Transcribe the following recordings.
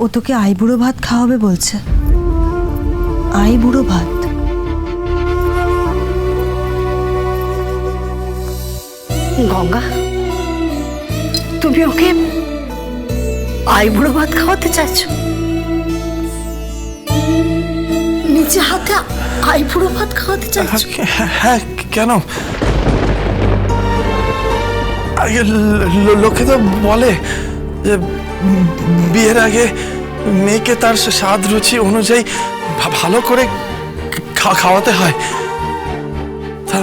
ও তোকে আইবুড়ো ভাত খাওয়াবে বলছে। আইবুড়ো ভাত? গঙ্গা, তুমি ওকে আইবুড়ো ভাত খাওয়াতে চাইছো? নিজে হাতে আইবুড়ো ভাত খাওয়াতে চাইছো? হ্যাঁ, কেন? আগে লোকে তো বলে যে বিয়ের আগে মেয়েকে তার স্বাদ রুচি অনুযায়ী ভালো করে খাওয়াতে হয়। তা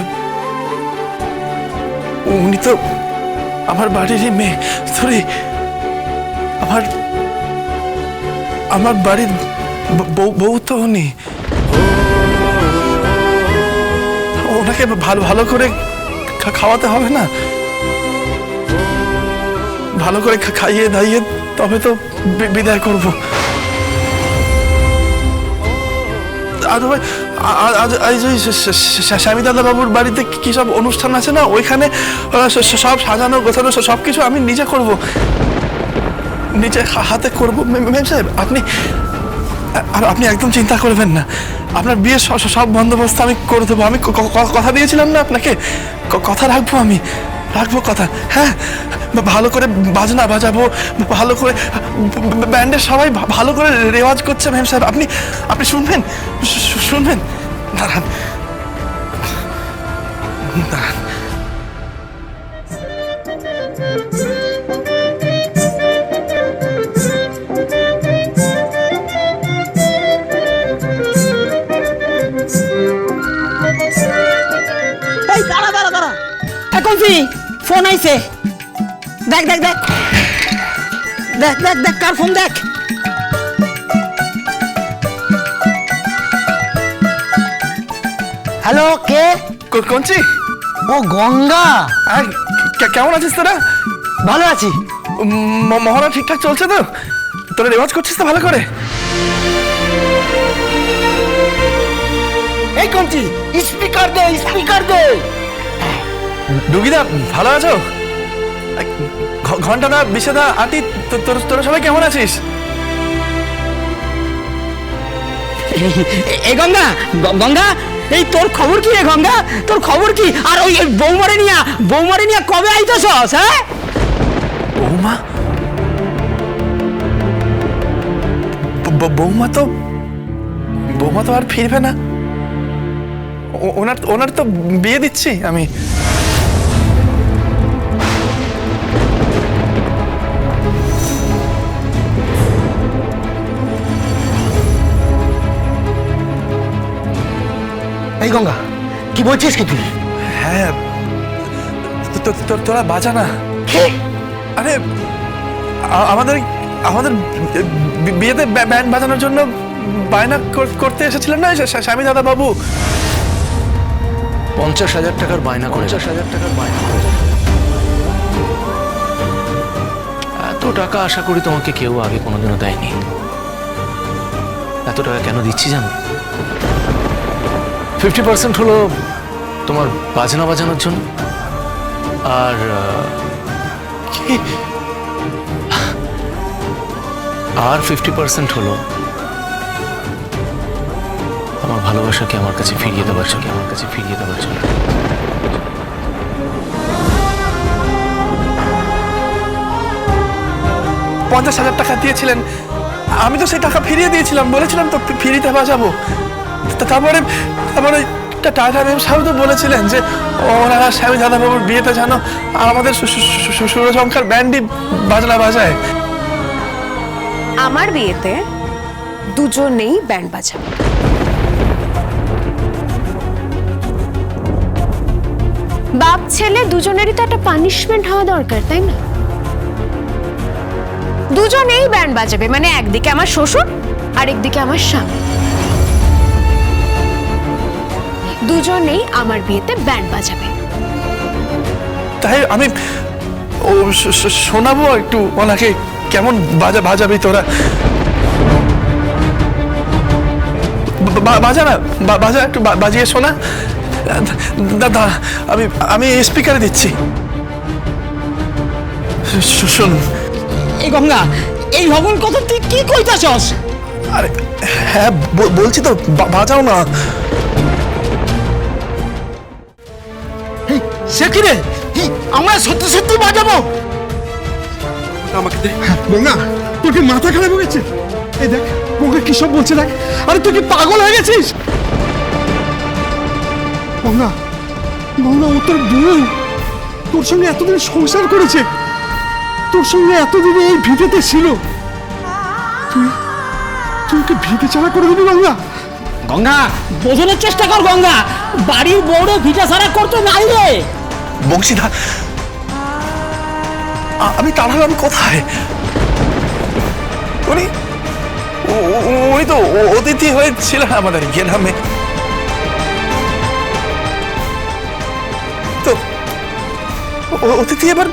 উনি তো আমার বাড়িরই মেয়ে, সরি, আমার বাড়ির বউ তো উনি। ওনাকে ভালো করে খাওয়াতে হবে না? ভালো করে খাইয়ে দাইয়ে তবে তো বিদায় করব। স্বামী দাদা বাবুর বাড়িতে কি সব অনুষ্ঠান আছে না, ওইখানে সব সাজানো গোছানো সবকিছু আমি নিজে করব, নিজে হাতে করবো। ম্যাম সাহেব, আপনি একদম চিন্তা করবেন না, আপনার বিয়ের সব বন্দোবস্ত আমি করে দেবো। আমি কথা দিয়েছিলাম না আপনাকে, কথা রাখবো কথা। হ্যাঁ, ভালো করে বাজনা বাজাবো, ভালো করে ব্যান্ডের সবাই ভালো করে রেওয়াজ করছে। ম্যাম সাহেব, আপনি শুনবেন? দাঁড়ান। এই দাঁড়া এখন ফোন আইছে, দেখ কার ফোন দেখ। হ্যালো, কে? কঞ্চি? ও গঙ্গা, কেমন আছিস তোরা? ভালো আছি। মহড়া ঠিকঠাক চলছে তো? তোরা রেওয়াজ করছিস তো ভালো করে? এই কঞ্চি, স্পিকার দে। ডুগিদা, ভালো আছো? ঘন্টাদা, বিশাদা, আতি, তোরা সবাই কেমন আছিস? এই গঙ্গা, এই তোর খবর কি রে গঙ্গা? তোর খবর কি? আর ওই বৌমারে নিয়া কবে আইতেছস? হ্যাঁ, বৌমা তো আর ফিরবে না। ওনার তো বিয়ে দিচ্ছি আমি। এই গঙ্গা, কি বলছিস কি তুই? হ্যাঁ, তোরা বাজা না। আরে আমাদের বিয়েতে ব্যান্ড বাজানোর জন্য বায়না করতে এসেছিলেন না স্বামী দাদা বাবু? 50,000 টাকার বায়না করে। এত টাকা আশা করি তোমাকে কেউ আগে কোনোদিনও দেয়নি। এত টাকা কেন দিচ্ছি জানো? 50% হলো তোমার বাজনা বাজানোর জন্য, আর 50% হলো আমার ভালোবাসাকে আমার কাছে ফিরিয়ে দেওয়ার জন্য। 50,000 টাকা দিয়েছিলেন, আমি তো সেই টাকা ফিরিয়ে দিয়েছিলাম, বলেছিলাম তো ফিরিতে বাজাবো। তারপরে টাটা ম্যাম সাহেব তো বলেছিলেন যে ওনারা স্বামী দাদা বাবুর বিয়েতে যেন আমাদের সুরজঙ্কার ব্যান্ডই বাজনা বাজায়। আমার বিয়েতে দুজনেই ব্যান্ড বাজাবে। বাপ ছেলে দুজনেরই তো একটা পানিশমেন্ট হওয়া দরকার, তাই না? দুজনেই ব্যান্ড বাজাবে, মানে একদিকে আমার শ্বশুর আর একদিকে আমার স্বামী, দুজনেই আমার বিয়েতে ব্যান্ড বাজাবে। তাই আমি শোনাবো একটু ওনাকে কেমন বাজাবি তোরা। বাজা একটু বাজিয়ে শোনা। দাদা, আমি স্পিকারে দিচ্ছি, শুনুন। এই গঙ্গা, এই হগল কথা তুই কি কইতাছস? আরে হ্যাঁ বলছি তো, বাজাও না। সে কি রে? আমরা সত্যি সত্যি বাজাবো? আমাকে দে। গঙ্গা, তোর কি মাথা খারাপ হয়ে গেছে? এই দেখ গঙ্গা কি সব বলছে দেখ। আরে তুই কি পাগল হয়ে গেছিস? গঙ্গা, গঙ্গা ও তোর বউ, তোর সঙ্গে এতদিন সংসার করেছে, তোর সঙ্গে এতদিন এই ভিটেতে ছিল, তুই তুই ওকে ভিটে ছাড়া করে দিবি গঙ্গা? গঙ্গা, বোঝানোর চেষ্টা কর গঙ্গা, বাড়ির বউরে ভিটা ছাড়া করতে নাই রে। বংশীধা, আমি তাড়ালাম কোথায়? উনি উনি তো অতিথি হয়েছিলেন আমাদের গ্রামে, তো অতিথি এবার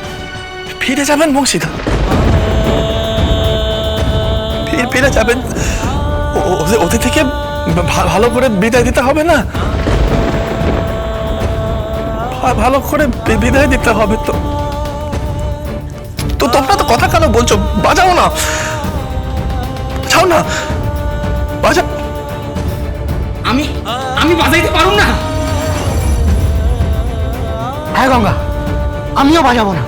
ফিরে যাবেন বংশীধা, ফিরে যাবেন। অতিথিকে ভালো করে বিদায় দিতে হবে না? ভালো করে বিদায় দিতে হবে তো। তো তোমরা তো কথা কেন বলছো? বাজাও না, বাজাও না, বাজাও। আমি বাজাইতে পারুম না। হ্যাঁ গঙ্গা, আমিও বাজাবো না।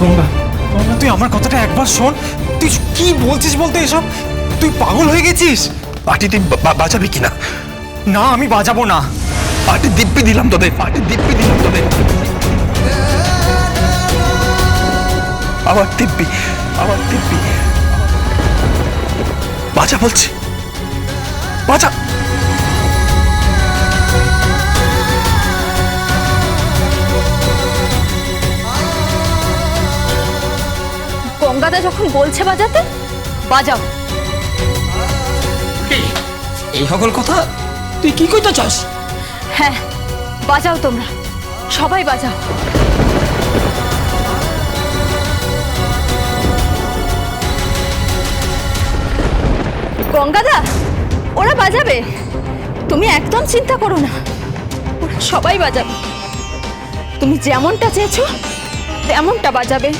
গঙ্গা, গঙ্গা তুই আমার কথাটা একবার শোন। তুই কি বলছিস বলতে এসব? তুই পাগল হয়ে গেছিস? পার্টিটি বাজাবি কিনা? না, আমি বাজাবো না। পার্টি দিব্যি দিলাম তোদের, পার্টি দিব্যি দিলাম তোদের। আবার দিব্যি, আবার দিব্যি। বাজা বলছি, বাজা। গঙ্গাদা যখন বলছে বাজাতে, বাজাও। এই সকল কথা তুই কি কইতাছস? হ্যাঁ, বাজাও তোমরা, সবাই বাজাও। গঙ্গাদা, ওরা বাজাবে, তুমি একদম চিন্তা করো না, ওরা সবাই বাজাবে। তুমি যেমনটা চেয়েছো তেমনটা বাজাবে।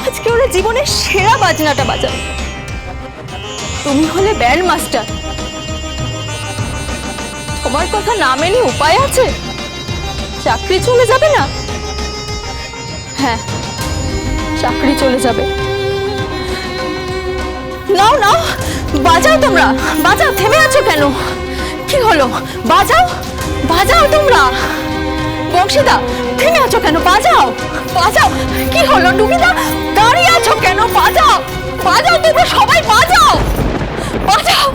আজকে ওরা জীবনের সেরা বাজনাটা বাজাবে। তুমি হলে ব্যান্ড মাস্টার, তোমার কথা না মেনে উপায় আছে? চাকরি চলে যাবে না? হ্যাঁ, চাকরি চলে যাবে। নাও নাও, বাজাও তোমরা, বাজাও। থেমে আছো কেন? কি হলো? বাজাও, বাজাও তোমরা। বংশীদা, থেমে আছো কেন? বাজাও, বাজাও। কি হলো ডুগিদা, দাঁড়িয়ে আছো কেন? বাজাও, বাজাও তোমরা সবাই, বাজাও, বাজাও।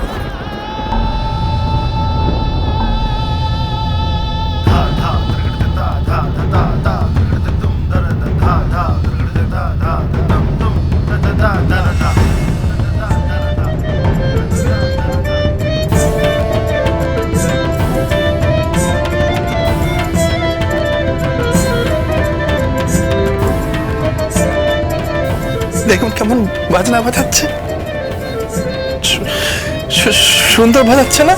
দেখুন কেমন বাজনা বাজাচ্ছে, সুন্দর বাজাচ্ছে না?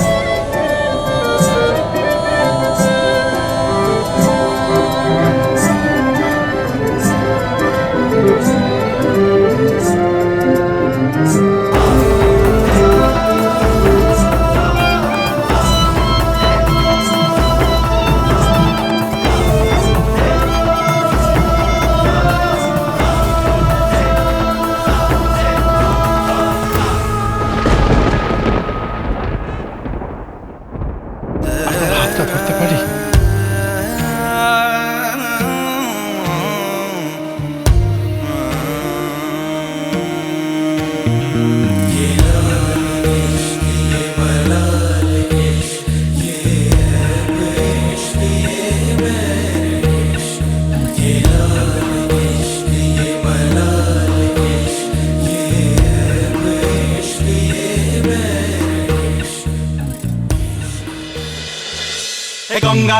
হাতটা ধরতে পারি? গঙ্গা